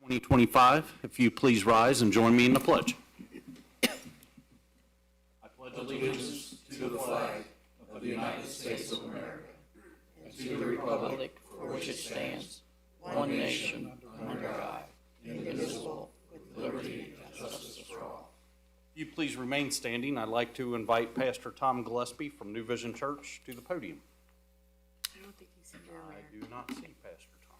2025. If you please rise and join me in the pledge. I pledge allegiance to the flag of the United States of America and to the republic for which it stands, one nation, under God, indivisible, with liberty and justice for all. If you please remain standing, I'd like to invite Pastor Tom Gillespie from New Vision Church to the podium. I don't think he's here, I Mayor. do not see Pastor Tom.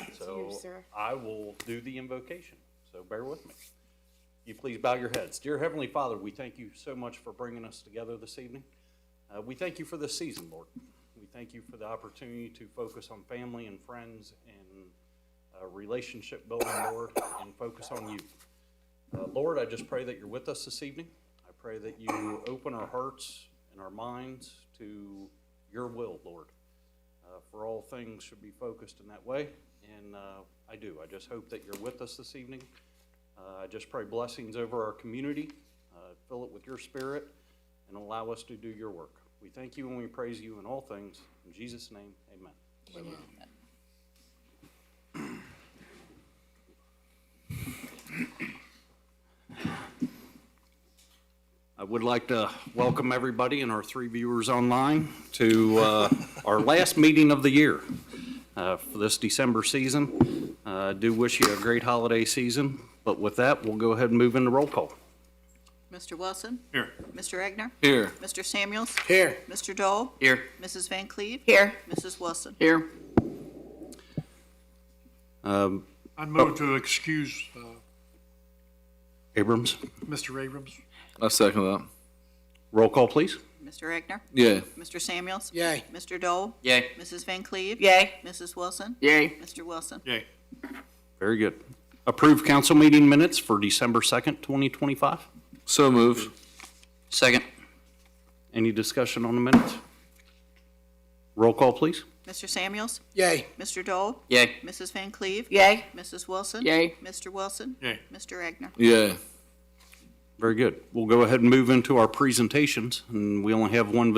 It's So you, sir. I will do the invocation, so bear with me. You please bow your heads. Dear Heavenly Father, we thank you so much for bringing us together this evening. We thank you for this season, Lord. We thank you for the opportunity to focus on family and friends and relationship building, Lord, and focus on you. Lord, I just pray that you're with us this evening. I pray that you open our hearts and our minds to your will, Lord. For all things should be focused in that way, and I do. I just hope that you're with us this evening. I just pray blessings over our community, fill it with your spirit, and allow us to do your work. We thank you and we praise you in all things. In Jesus' name, amen. I would like to welcome everybody and our 3 viewers online to our last meeting of the year for this December season. I do wish you a great holiday season, but with that, we'll go ahead and move into roll call. Mr. Wilson? Here. Mr. Egner? Here. Mr. Samuels? Here. Mr. Dole? Here. Mrs. Van Cleve? Here. Mrs. Wilson? Here. I'd move to excuse Abrams, Mr. Abrams. I second that. roll call, please. Mr. Egner? Yay. Mr. Samuels? Yay. Mr. Dole? Yay. Mrs. Van Cleve? Yay. Mrs. Wilson? Yay. Mr. Wilson? Yay. Very good. Approve council meeting minutes for December 2nd, 2025. So moved. Second. Any discussion on the minutes? Roll call, please. Mr. Samuels? Yay. Mr. Dole? Yay. Mrs. Van Cleve? Yay. Mrs. Wilson? Yay. Mr. Wilson? Yay. Mr. Egner? Yay. Very good. We'll go ahead and move into our presentations, and we only have one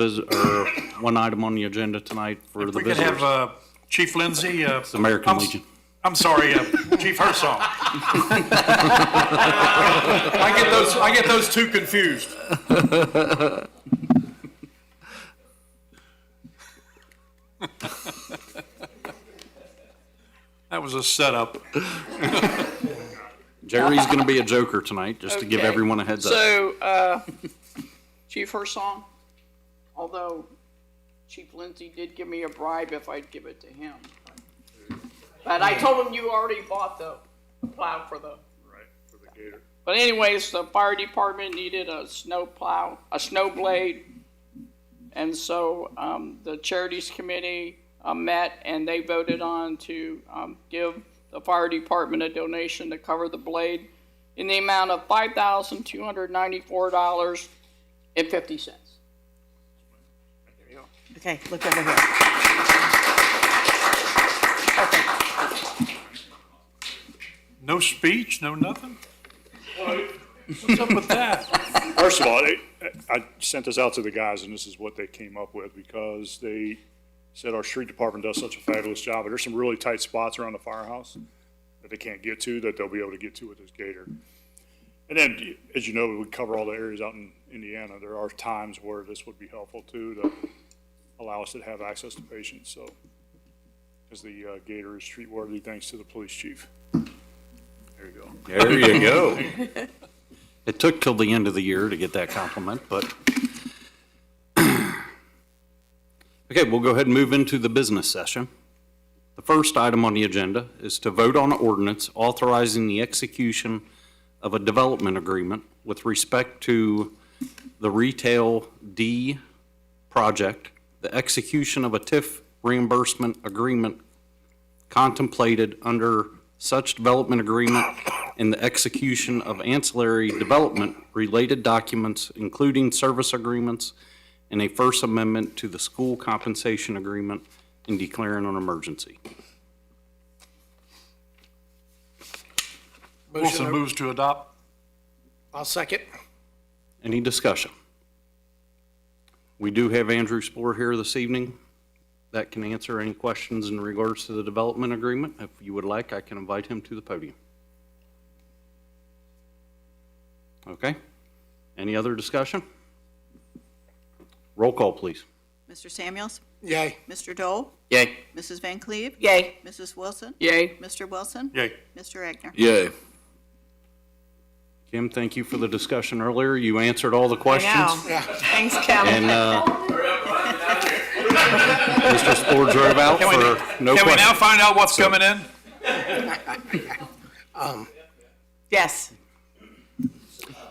one item on the agenda tonight for If the we could visitors. have Chief Lindsay. It's American Legion. I'm sorry, Chief Hersong. I get those two confused. That was a setup. Jerry's going to be a joker tonight, just to give Okay. everyone a heads up. So, Chief Hersong, although Chief Lindsay did give me a bribe if I'd give it to him. But I told him you already bought the plow for the. Right, for the gator. But anyways, the fire department needed a snow plow, a snow blade. And so, the charities committee met and they voted on to give the fire department a donation to cover the blade in the amount of $5,294.50. Okay, look over here. No speech, no nothing? What's up with that? First of all, I sent this out to the guys, and this is what they came up with, because they said our street department does such a fabulous job, but there's some really tight spots around the firehouse that they can't get to, that they'll be able to get to with this gator. And then, as you know, we cover all the areas out in Indiana. There are times where this would be helpful too, to allow us to have access to patients, so, because the gator is street worthy, thanks to the police chief. There you go. There you go. It took till the end of the year to get that compliment, but. Okay, we'll go ahead and move into the business session. The first item on the agenda is to vote on an ordinance authorizing the execution of a development agreement with respect to the Retail D project, the execution of a TIF reimbursement agreement contemplated under such development agreement, and the execution of ancillary development related documents, including service agreements and a First Amendment to the school compensation agreement, and declaring an emergency. Wilson moves to adopt. I'll second. Any discussion? We do have Andrew Spoor here this evening that can answer any questions in regards to the development agreement. If you would like, I can invite him to the podium. Okay. Any other discussion? Roll call, please. Mr. Samuels? Yay. Mr. Dole? Yay. Mrs. Van Cleve? Yay. Mrs. Wilson? Yay. Mr. Wilson? Yay. Mr. Egner? Yay. Kim, thank you for the discussion earlier. You answered all the questions. Thanks, Kim. And Mr. Spore drove out for no Can we now questions. find out what's coming in? Yes.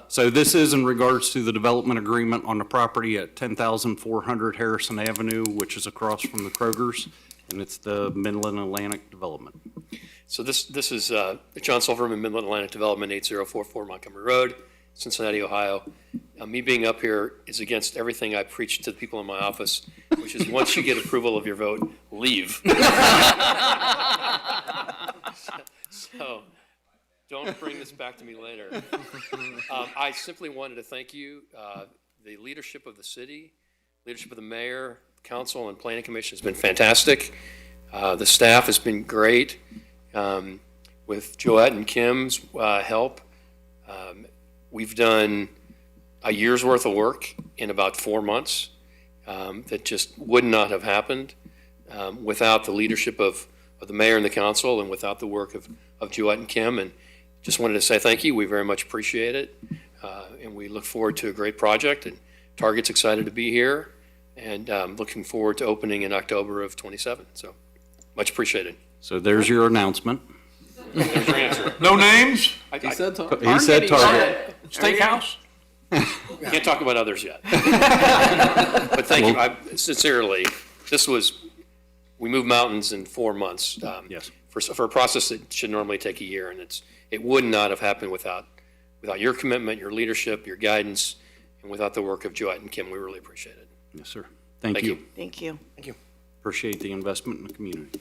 So this is in regards to the development agreement on the property at 10,400 Harrison Avenue, which is across from the Kroger's, and it's the Midland Atlantic Development. So this is John Silverman, Midland Atlantic Development, 8044 Montgomery Road, Cincinnati, Ohio. Me being up here is against everything I preach to the people in my office, which is once you get approval of your vote, leave. So don't bring this back to me later. I simply wanted to thank you, the leadership of the city, leadership of the mayor, council, and planning commission has been fantastic. The staff has been great. With Joette and Kim's help, we've done a year's worth of work in about 4 months that just would not have happened without the leadership of the mayor and the council and without the work of Joette and Kim. And just wanted to say thank you. We very much appreciate it. And we look forward to a great project. And Target's excited to be here and looking forward to opening in October of 27. So much appreciate So there's your announcement. There's your answer. No names? He said Target. Steakhouse? Can't talk about others yet. But thank you. Sincerely, we moved mountains in 4 months. Yes. For a process that should normally take a year, and it would not have happened without your commitment, your leadership, your guidance, and without the work of Joette and Kim. We really appreciate it. Yes, sir. Thank Thank you. you. Thank you. Appreciate the investment in the community.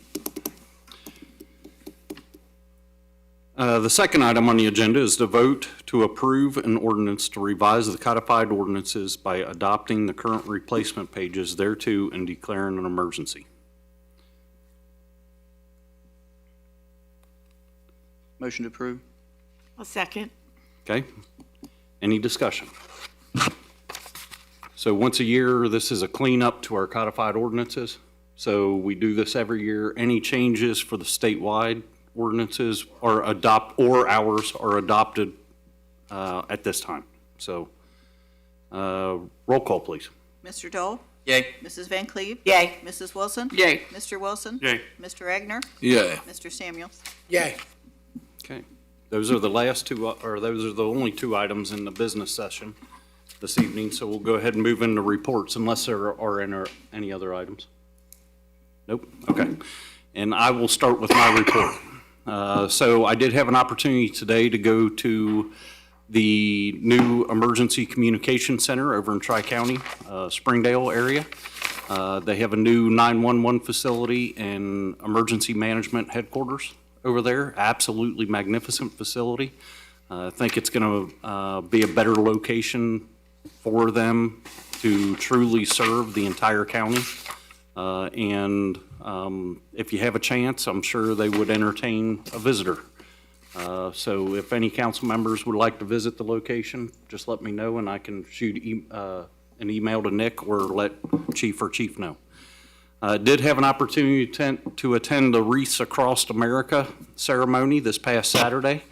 The second item on the agenda is to vote to approve an ordinance to revise the codified ordinances by adopting the current replacement pages thereto and declaring an emergency. Motion to approve. A second. Okay? Any discussion? So once a year, this is a cleanup to our codified ordinances. So we do this every year. Any changes for the statewide ordinances or ours are adopted at this time. So roll call, please. Mr. Dole? Yay. Mrs. Van Cleve? Yay. Mrs. Wilson? Yay. Mr. Wilson? Yay. Mr. Egner? Yay. Mr. Samuels? Yay. Okay. Those are the last two, or those are the only two items in the business session this evening. So we'll go ahead and move into reports unless there are any other items. Nope. Okay. And I will start with my report. So I did have an opportunity today to go to the new Emergency Communication Center over in Tri-County, Springdale area. They have a new 911 facility and emergency management headquarters over there. Absolutely magnificent facility. I think it's going to be a better location for them to truly serve the entire county. If you have a chance, I'm sure they would entertain a visitor. So if any council members would like to visit the location, just let me know and I can shoot an email to Nick or let Chief know. Did have an opportunity to attend the Wreaths Across America ceremony this past Saturday.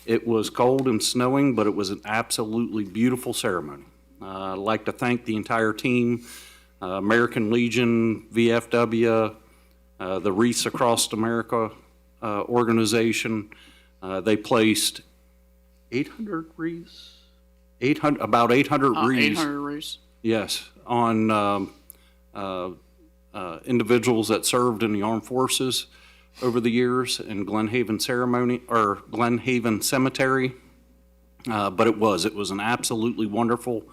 It was cold and snowing, but it was an absolutely beautiful ceremony. I'd like to thank the entire team, American Legion, VFW, the Wreaths Across America organization. They placed 800 wreaths? About 800 wreaths. 800 wreaths. Yes, on individuals that served in the armed forces over the years in Glen Haven Cemetery. But it was an absolutely wonderful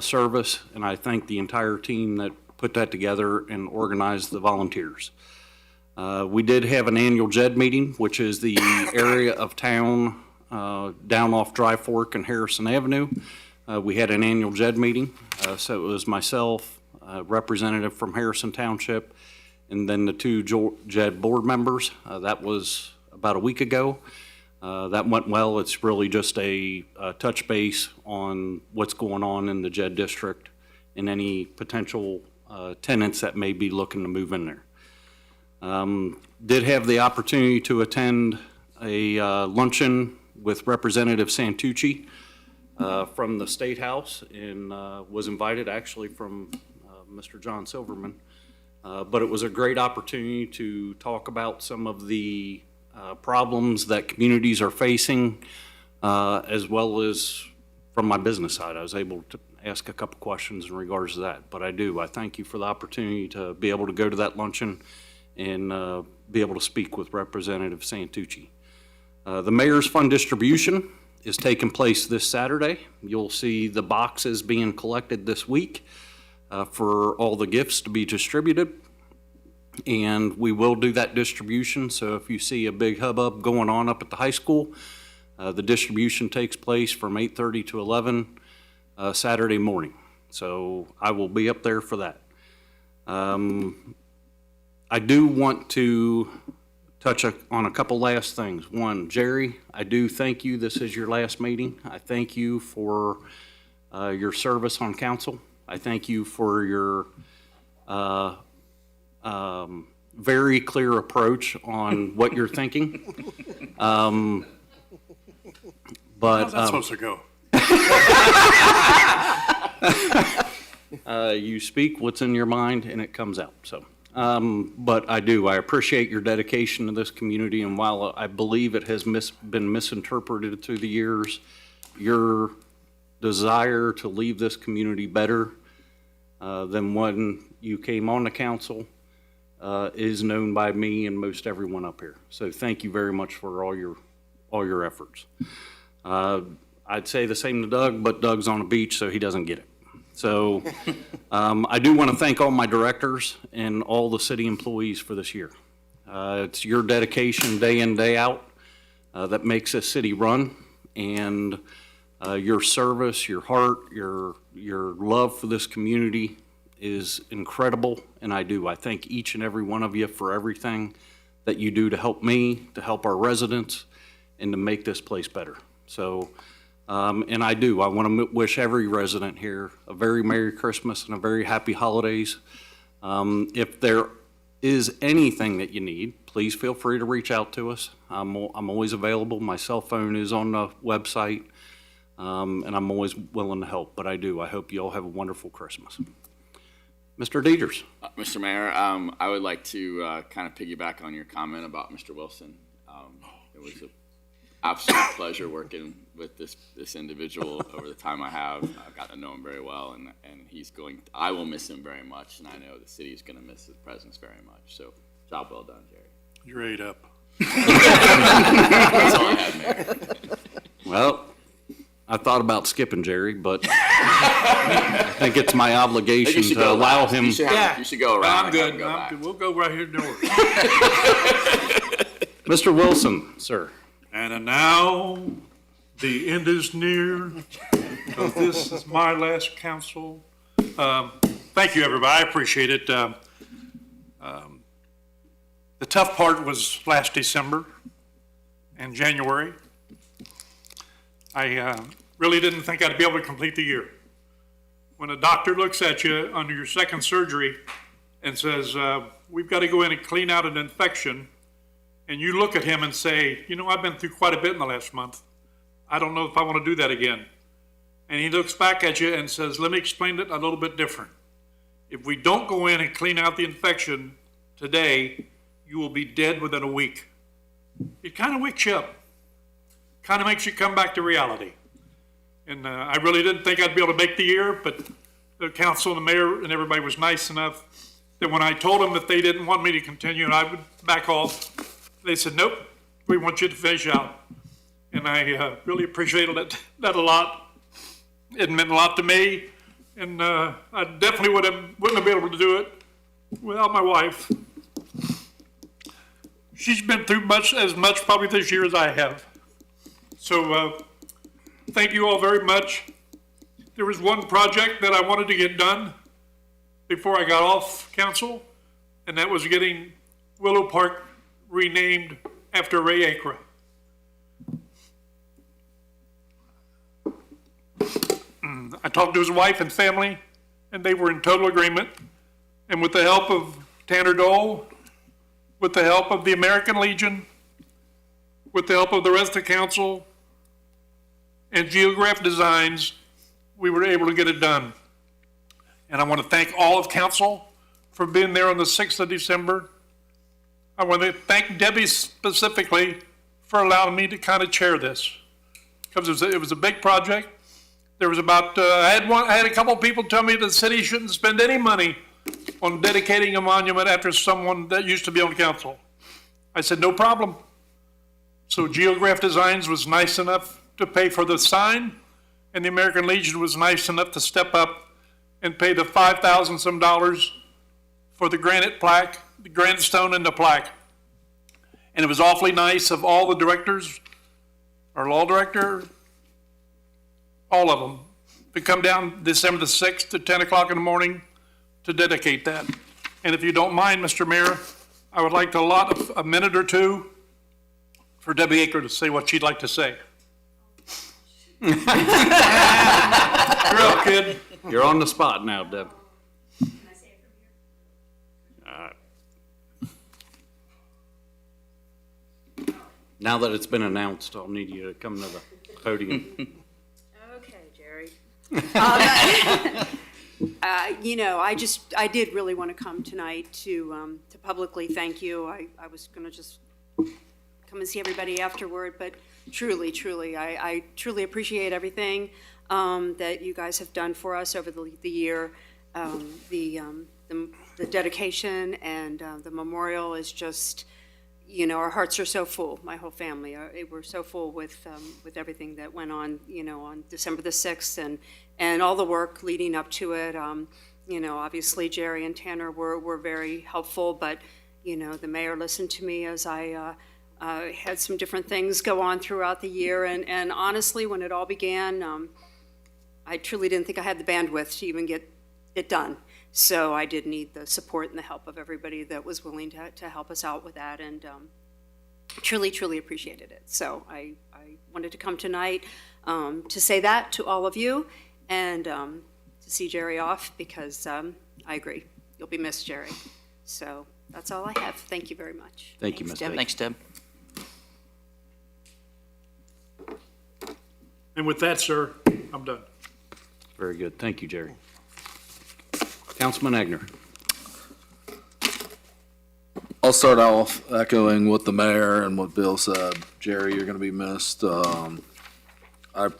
service, and I thank the entire team that put that together and organized the volunteers. We did have an annual JED meeting, which is the area of town down off Dry Fork and Harrison Avenue. We had an annual JED meeting, so it was myself, a representative from Harrison Township, and then the two JED board members. That was about a week ago. That went well. It's really just a touch base on what's going on in the JED district and any potential tenants that may be looking to move in there. Did have the opportunity to attend a luncheon with Representative Santucci from the State House, and was invited actually from Mr. John Silverman. But it was a great opportunity to talk about some of the problems that communities are facing, as well as from my business side. I was able to ask a couple questions in regards to that. But I thank you for the opportunity to be able to go to that luncheon and be able to speak with Representative Santucci. The Mayor's Fund distribution is taking place this Saturday. You'll see the boxes being collected this week for all the gifts to be distributed. And we will do that distribution. So if you see a big hubbub going on up at the high school, the distribution takes place from 8:30 to 11 Saturday morning. So I will be up there for that. I do want to touch on a couple last things. One, Jerry, I do thank you. This is your last meeting. I thank you for your service on council. I thank you for your very clear approach on what you're thinking. But How's that supposed to go? you speak what's in your mind and it comes out. So, but I appreciate your dedication to this community. And while I believe it has been misinterpreted through the years, your desire to leave this community better than when you came on the council is known by me and most everyone up here. So thank you very much for all your efforts. I'd say the same to Doug, but Doug's on the beach, so he doesn't get it. So I do want to thank all my directors and all the city employees for this year. It's your dedication day in, day out that makes this city run, and your service, your heart, your love for this community is incredible, and I thank each and every one of you for everything that you do to help me, to help our residents, and to make this place better. So, and I want to wish every resident here a very Merry Christmas and a very Happy Holidays. If there is anything that you need, please feel free to reach out to us. I'm always available. My cell phone is on the website, and I'm always willing to help. But I hope you all have a wonderful Christmas. Mr. Dieters. Mr. Mayor, I would like to kind of piggyback on your comment about Mr. Wilson. It was an absolute pleasure working with this individual over the time I have. I've got to know him very well, and I will miss him very much, and I know the city is going to miss his presence very much. So, job well done, Jerry. You're ate up. That's all I have, Mayor. Well, I thought about skipping Jerry, but I think it's my obligation to allow him. You should go around. I'm good. We'll go right here north. Mr. Wilson, sir. And now the end is near. So this is my last council. Thank you, everybody. I appreciate it. The tough part was last December and January. I really didn't think I'd be able to complete the year. When a doctor looks at you under your second surgery and says, we've got to go in and clean out an infection, and you look at him and say, I've been through quite a bit in the last month. I don't know if I want to do that again. And he looks back at you and says, let me explain it a little bit different. If we don't go in and clean out the infection today, you will be dead within a week. It kind of wakes you up. Kind of makes you come back to reality. And I really didn't think I'd be able to make the year, but the council and the mayor and everybody was nice enough that when I told them that they didn't want me to continue and I would back off, they said, nope, we want you to finish out. And I really appreciated that a lot. It meant a lot to me, and I definitely wouldn't have been able to do it without my wife. She's been through as much probably this year as I have. So thank you all very much. There was one project that I wanted to get done before I got off council, and that was getting Willow Park renamed after Ray Acra. I talked to his wife and family, and they were in total agreement. And with the help of Tanner Dole, with the help of the American Legion, with the help of the rest of the council, and Geograph Designs, we were able to get it done. And I want to thank all of council for being there on the 6th of December. I want to thank Debbie specifically for allowing me to kind of chair this, because it was a big project. There was about, I had a couple of people tell me the city shouldn't spend any money on dedicating a monument after someone that used to be on council. I said, no problem. So Geograph Designs was nice enough to pay for the sign, and the American Legion was nice enough to step up and pay the $5,000 some for the granite plaque, the granite stone and the plaque. And it was awfully nice of all the directors, our law director, all of them, to come down December the 6th at 10 o'clock in the morning to dedicate that. And if you don't mind, Mr. Mayor, I would like to allot a minute or two for Debbie Aker to say what she'd like to say. You're up, kid. You're on the spot now, Deb. Now that it's been announced, I'll need you to come to the podium. Okay, Jerry. You know, I did really want to come tonight to publicly thank you. I was going to just come and see everybody afterward, but truly, I truly appreciate everything that you guys have done for us over the year. The dedication and the memorial is just, you know, our hearts are so full. My whole family, we're so full with everything that went on, you know, on December the 6th and all the work leading up to it. You know, obviously Jerry and Tanner were very helpful, but, you know, the mayor listened to me as I had some different things go on throughout the year. And honestly, when it all began, I truly didn't think I had the bandwidth to even get it done. So I did need the support and the help of everybody that was willing to help us out with that, and truly appreciated it. So I wanted to come tonight to say that to all of you, and to see Jerry off, because I agree. You'll be missed, Jerry. So that's all I have. Thank you very much. Thank you, Ms. Deb. Thanks, Deb. And with that, sir, I'm done. Very good. Thank you, Jerry. Councilman Egner. I'll start off echoing what the mayor and what Bill said. Jerry, you're going to be missed. I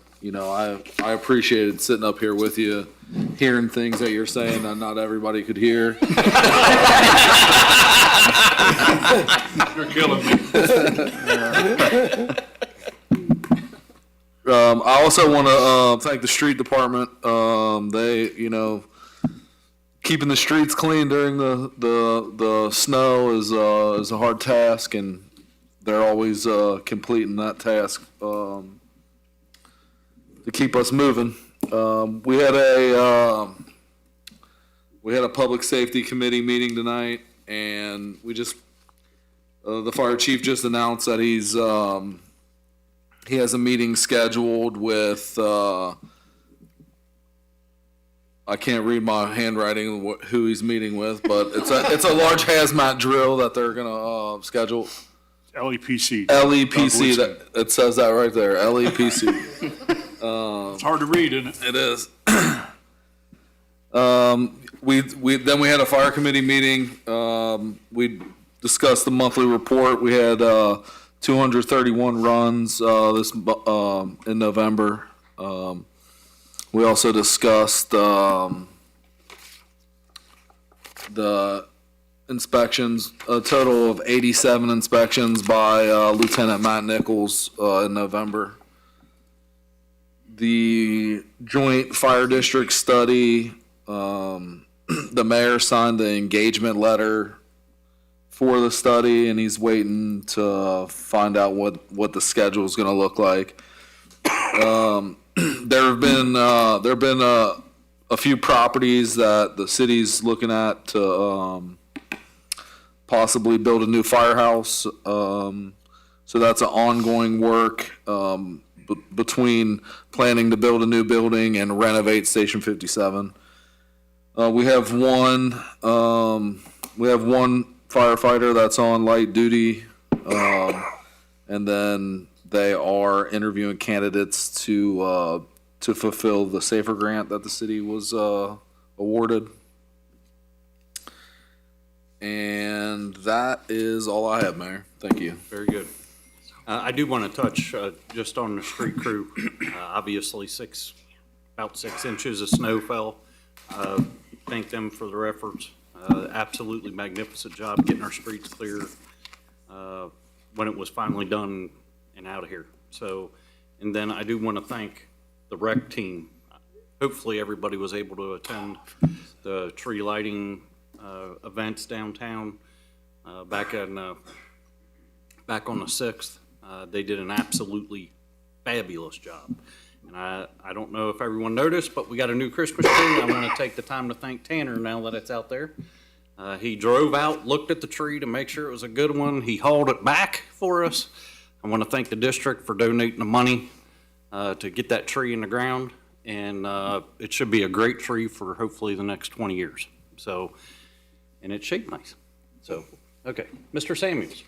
appreciated sitting up here with you, hearing things that you're saying that not everybody could hear. You're killing me. I also want to thank the street department. They, you know, keeping the streets clean during the snow is a hard task, and they're always completing that task to keep us moving. We had a public safety committee meeting tonight, and we just the fire chief just announced that he has a meeting scheduled with. I can't read my handwriting who he's meeting with, but it's a large hazmat drill that they're gonna schedule. LEPC. LEPC, that it says that right there. LEPC. It's hard to read, isn't it? It is. We had a fire committee meeting. We discussed the monthly report. We had 231 runs in November. We also discussed the inspections, a total of 87 inspections by Lieutenant Matt Nichols in November. The joint fire district study, the mayor signed the engagement letter for the study, and he's waiting to find out what the schedule is going to look like. There have been a few properties that the city's looking at to possibly build a new firehouse. So that's an ongoing work. between planning to build a new building and renovate Station 57. We have one firefighter that's on light duty, and then they are interviewing candidates to fulfill the SAFER grant that the city was awarded. And that is all I have, Mayor. Thank you. Very good. I do want to touch just on the street crew. Obviously, about 6 inches of snow fell. Thank them for their efforts. Absolutely magnificent job getting our streets clear when it was finally done and out of here. So, and then I do want to thank the rec team. Hopefully, everybody was able to attend the tree lighting events downtown back on the 6th. They did an absolutely fabulous job. And I don't know if everyone noticed, but we got a new Christmas tree. I want to take the time to thank Tanner now that it's out there. He drove out, looked at the tree to make sure it was a good one. He hauled it back for us. I want to thank the district for donating the money to get that tree in the ground. And it should be a great tree for hopefully the next 20 years. So, and it's shaped nice. So, okay. Mr. Samuels.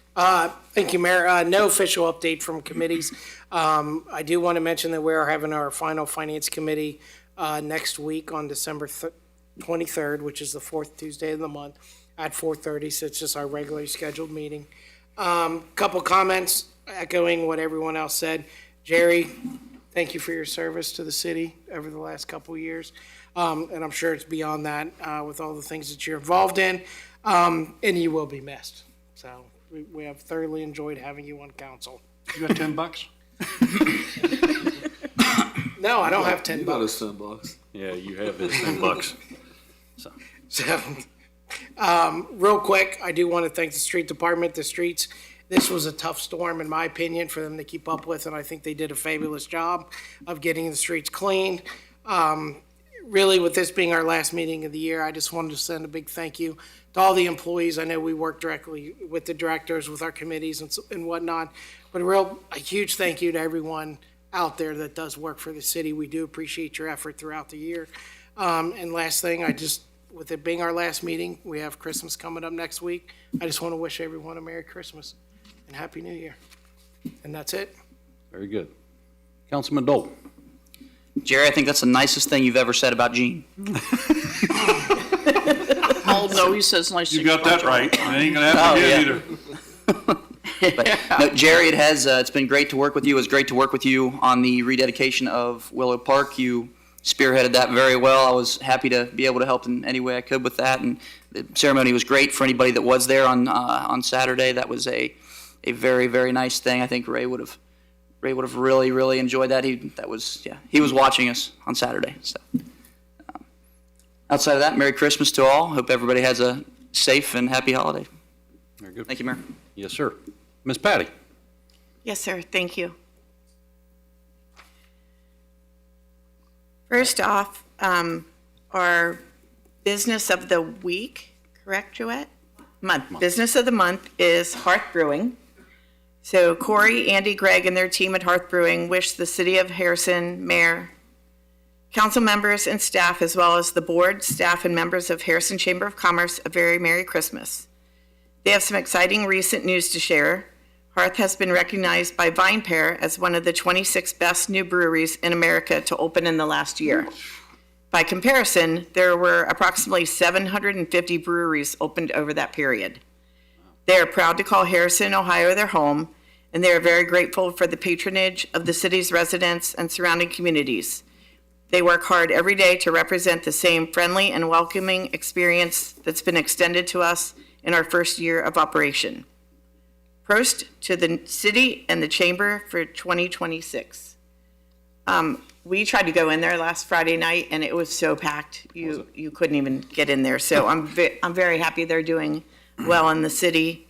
Thank you, Mayor. No official update from committees. I do want to mention that we are having our final finance committee next week on December 23rd, which is the fourth Tuesday of the month at 4:30. So it's just our regularly scheduled meeting. Couple comments echoing what everyone else said. Jerry, thank you for your service to the city over the last couple of years. And I'm sure it's beyond that with all the things that you're involved in. And you will be missed. So we have thoroughly enjoyed having you on council. You got $10? No, I don't have $10. You got us $10. Yeah, you have his $10. So, real quick, I do want to thank the street department, the streets. This was a tough storm, in my opinion, for them to keep up with, and I think they did a fabulous job of getting the streets cleaned. Really, with this being our last meeting of the year, I just wanted to send a big thank you to all the employees. I know we work directly with the directors, with our committees and whatnot, but a huge thank you to everyone out there that does work for the city. We do appreciate your effort throughout the year. And last thing, with it being our last meeting, we have Christmas coming up next week. I just want to wish everyone a Merry Christmas and Happy New Year. And that's it. Very good. Councilman Dole. Jerry, I think that's the nicest thing you've ever said about Gene. Oh, no, he says nice You things got about that right. It ain't gonna happen again either. But, no, Jerry, it's been great to work with you. It was great to work with you on the rededication of Willow Park. You spearheaded that very well. I was happy to be able to help in any way I could with that. And the ceremony was great for anybody that was there on Saturday. That was a very, very nice thing. I think Ray would have really, really enjoyed that. He was watching us on Saturday. So, outside of that, Merry Christmas to all. Hope everybody has a safe and happy holiday. Very good. Thank you, Mayor. Yes, sir. Ms. Patty. Yes, sir. Thank you. First off, our business of the week, correct, Joette? Month. Business of the month is Hearth Brewing. So Corey, Andy, Greg, and their team at Hearth Brewing wish the City of Harrison, Mayor, council members, and staff, as well as the board, staff, and members of Harrison Chamber of Commerce, a very Merry Christmas. They have some exciting recent news to share. Hearth has been recognized by VinePair as one of the 26 best new breweries in America to open in the last year. By comparison, there were approximately 750 breweries opened over that period. They are proud to call Harrison, Ohio their home, and they are very grateful for the patronage of the city's residents and surrounding communities. They work hard every day to represent the same friendly and welcoming experience that's been extended to us in our first year of operation. Prost to the city and the chamber for 2026. We tried to go in there last Friday night, and it was so packed, you couldn't even get in there. So I'm very happy they're doing well in the city.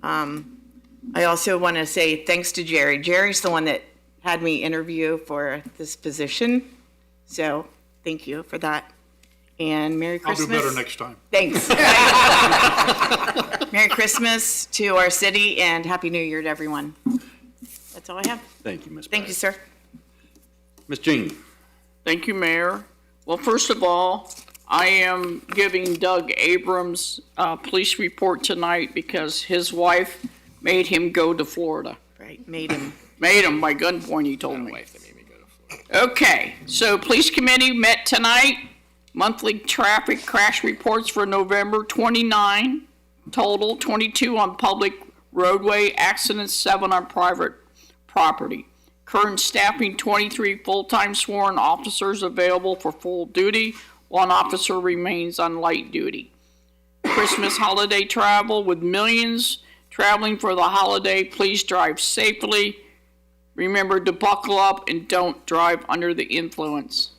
I also want to say thanks to Jerry. Jerry's the one that had me interview for this position. So thank you for that. And Merry I'll Christmas. do better next time. Thanks. Merry Christmas to our city and Happy New Year to everyone. That's all I have. Thank you, Ms. Thank you, sir. Ms. Jean? Thank you, Mayor. Well, first of all, I am giving Doug Abrams a police report tonight because his wife made him go to Florida. Right, made him. Made him by gunpoint, he told me. Okay, so Police Committee met tonight. Monthly traffic crash reports for November, 29 total, 22 on public roadway accidents, 7 on private property. Current staffing, 23 full-time sworn officers available for full duty. 1 officer remains on light duty. Christmas holiday travel with millions traveling for the holiday. Please drive safely. Remember to buckle up and don't drive under the influence.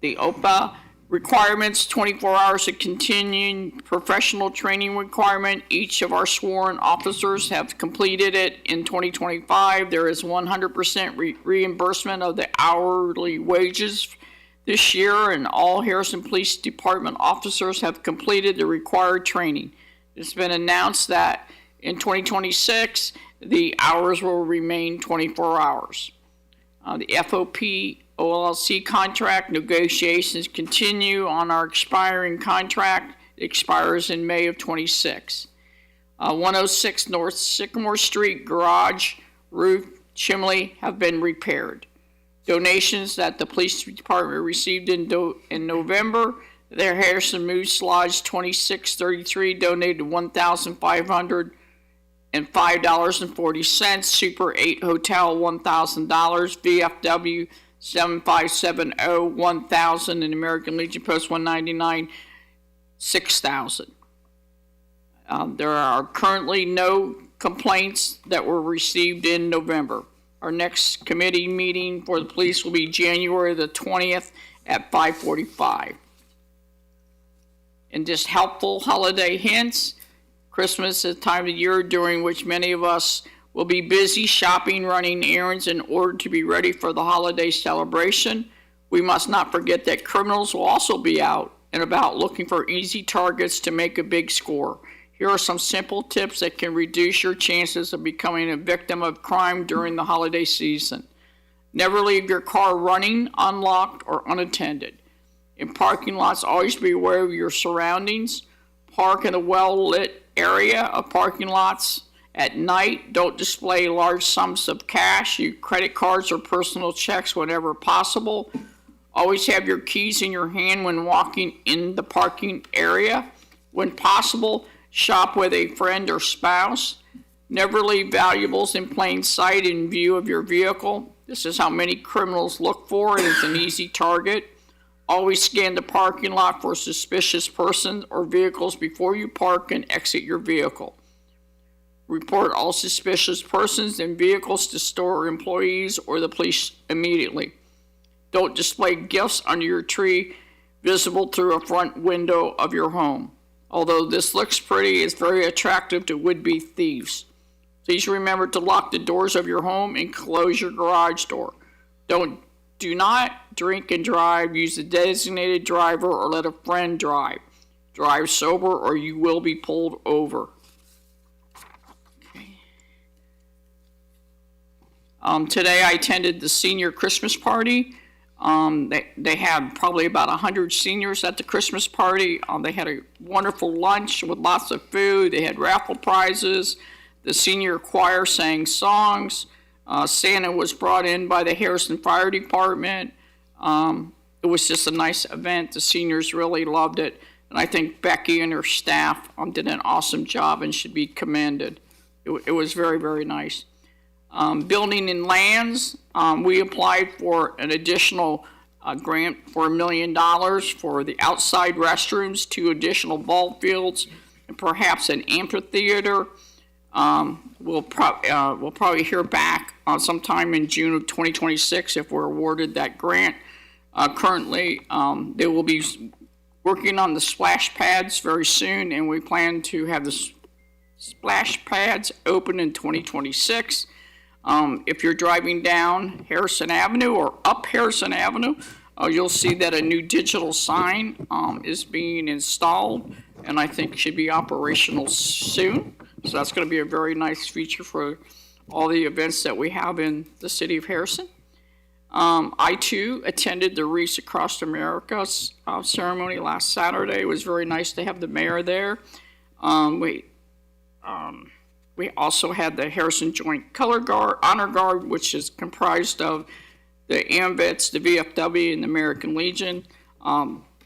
The OPA requirements, 24 hours of continuing professional training requirement. Each of our sworn officers have completed it in 2025. There is 100% reimbursement of the hourly wages this year, and all Harrison Police Department officers have completed the required training. It's been announced that in 2026, the hours will remain 24 hours. The FOP OLC contract negotiations continue on our expiring contract. It expires in May of 26. 106 North Sycamore Street garage roof chimney have been repaired. Donations that the police department received in November. Their Harrison Moose Lodge 2633 donated $1,505.40. Super 8 Hotel $1,000. VFW 7570 $1,000, and American Legion Post 199 $6,000. There are currently no complaints that were received in November. Our next committee meeting for the police will be January the 20th at 5:45. And just helpful holiday hints. Christmas is a time of year during which many of us will be busy shopping, running errands in order to be ready for the holiday celebration. We must not forget that criminals will also be out and about looking for easy targets to make a big score. Here are some simple tips that can reduce your chances of becoming a victim of crime during the holiday season. Never leave your car running, unlocked, or unattended. In parking lots, always be aware of your surroundings. Park in a well-lit area of parking lots. At night, don't display large sums of cash, use credit cards or personal checks whenever possible. Always have your keys in your hand when walking in the parking area. When possible, shop with a friend or spouse. Never leave valuables in plain sight in view of your vehicle. This is how many criminals look for it. It's an easy target. Always scan the parking lot for suspicious persons or vehicles before you park and exit your vehicle. Report all suspicious persons and vehicles to store employees or the police immediately. Don't display gifts under your tree visible through a front window of your home. Although this looks pretty, it's very attractive to would-be thieves. Please remember to lock the doors of your home and close your garage door. Do not drink and drive. Use a designated driver or let a friend drive. Drive sober or you will be pulled over. Today I attended the senior Christmas party. They had probably about 100 seniors at the Christmas party. They had a wonderful lunch with lots of food. They had raffle prizes. The senior choir sang songs. Santa was brought in by the Harrison Fire Department. It was just a nice event. The seniors really loved it. And I think Becky and her staff did an awesome job and should be commended. It was very, very nice. Building and lands, we applied for an additional grant for $1 million for the outside restrooms, 2 additional ball fields, and perhaps an amphitheater. We'll probably hear back sometime in June of 2026 if we're awarded that grant. Currently, they will be working on the splash pads very soon, and we plan to have the splash pads open in 2026. If you're driving down Harrison Avenue or up Harrison Avenue, you'll see that a new digital sign is being installed, and I think should be operational soon. So that's going to be a very nice feature for all the events that we have in the city of Harrison. I too attended the Wreaths Across America ceremony last Saturday. It was very nice to have the mayor there. We also had the Harrison Joint Honor Guard, which is comprised of the AMVETS, the VFW, and the American Legion.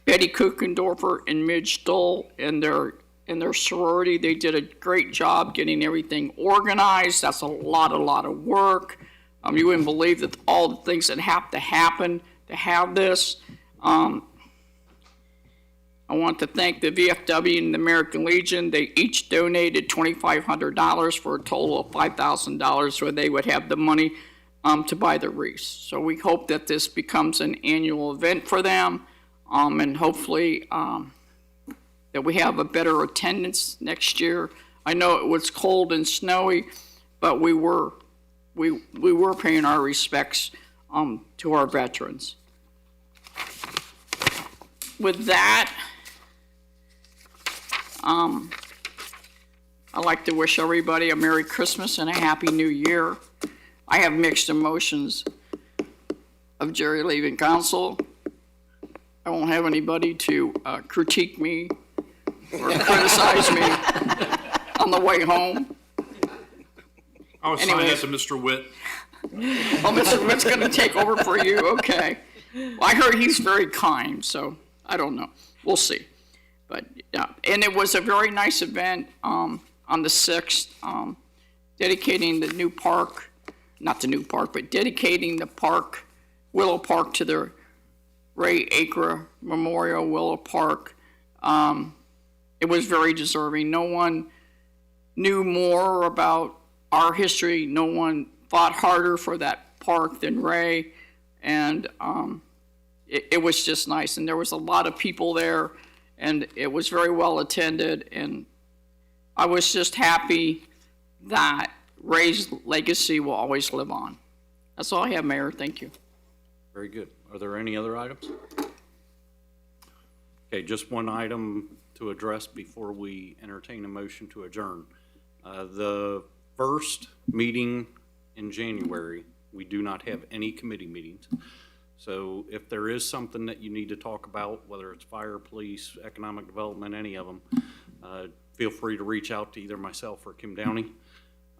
Betty Kuckendorfer and Midge Stoll and their sorority, they did a great job getting everything organized. That's a lot of work. You wouldn't believe that all the things that have to happen to have this. I want to thank the VFW and the American Legion. They each donated $2,500 for a total of $5,000 where they would have the money to buy the wreaths. So we hope that this becomes an annual event for them, and hopefully that we have a better attendance next year. I know it was cold and snowy, but we were paying our respects to our veterans. With that, I'd like to wish everybody a Merry Christmas and a Happy New Year. I have mixed emotions of Jerry leaving council. I won't have anybody to critique me or criticize me on the way home. I'll assign that to Mr. Witt. Oh, Mr. Witt's gonna take over for you, okay. Well, I heard he's very kind, so I don't know. We'll see. But, yeah, and it was a very nice event on the 6th, dedicating the new park, not the new park, but dedicating the park, Willow Park, to the Ray Acra Memorial Willow Park. It was very deserving. No one knew more about our history. No one fought harder for that park than Ray. And it was just nice. And there was a lot of people there, and it was very well attended. And I was just happy that Ray's legacy will always live on. That's all I have, Mayor. Thank you. Very good. Are there any other items? Okay, just one item to address before we entertain a motion to adjourn. The first meeting in January, we do not have any committee meetings. So if there is something that you need to talk about, whether it's fire, police, economic development, any of them, feel free to reach out to either myself or Kim Downey.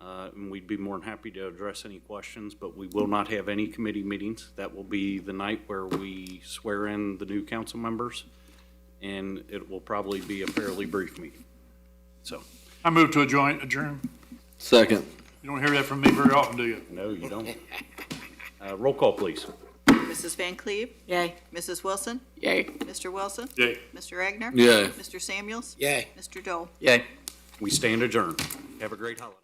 And we'd be more than happy to address any questions, but we will not have any committee meetings. That will be the night where we swear in the new council members, and it will probably be a fairly brief meeting. So. I move to adjourn. Second. You don't hear that from me very often, do you? No, you don't. Roll call, please. Mrs. Van Cleve? Yay. Mrs. Wilson? Yay. Mr. Wilson? Yay. Mr. Agner? Yay. Mr. Samuels? Yay. Mr. Dole? Yay. We stand adjourned. Have a great holiday.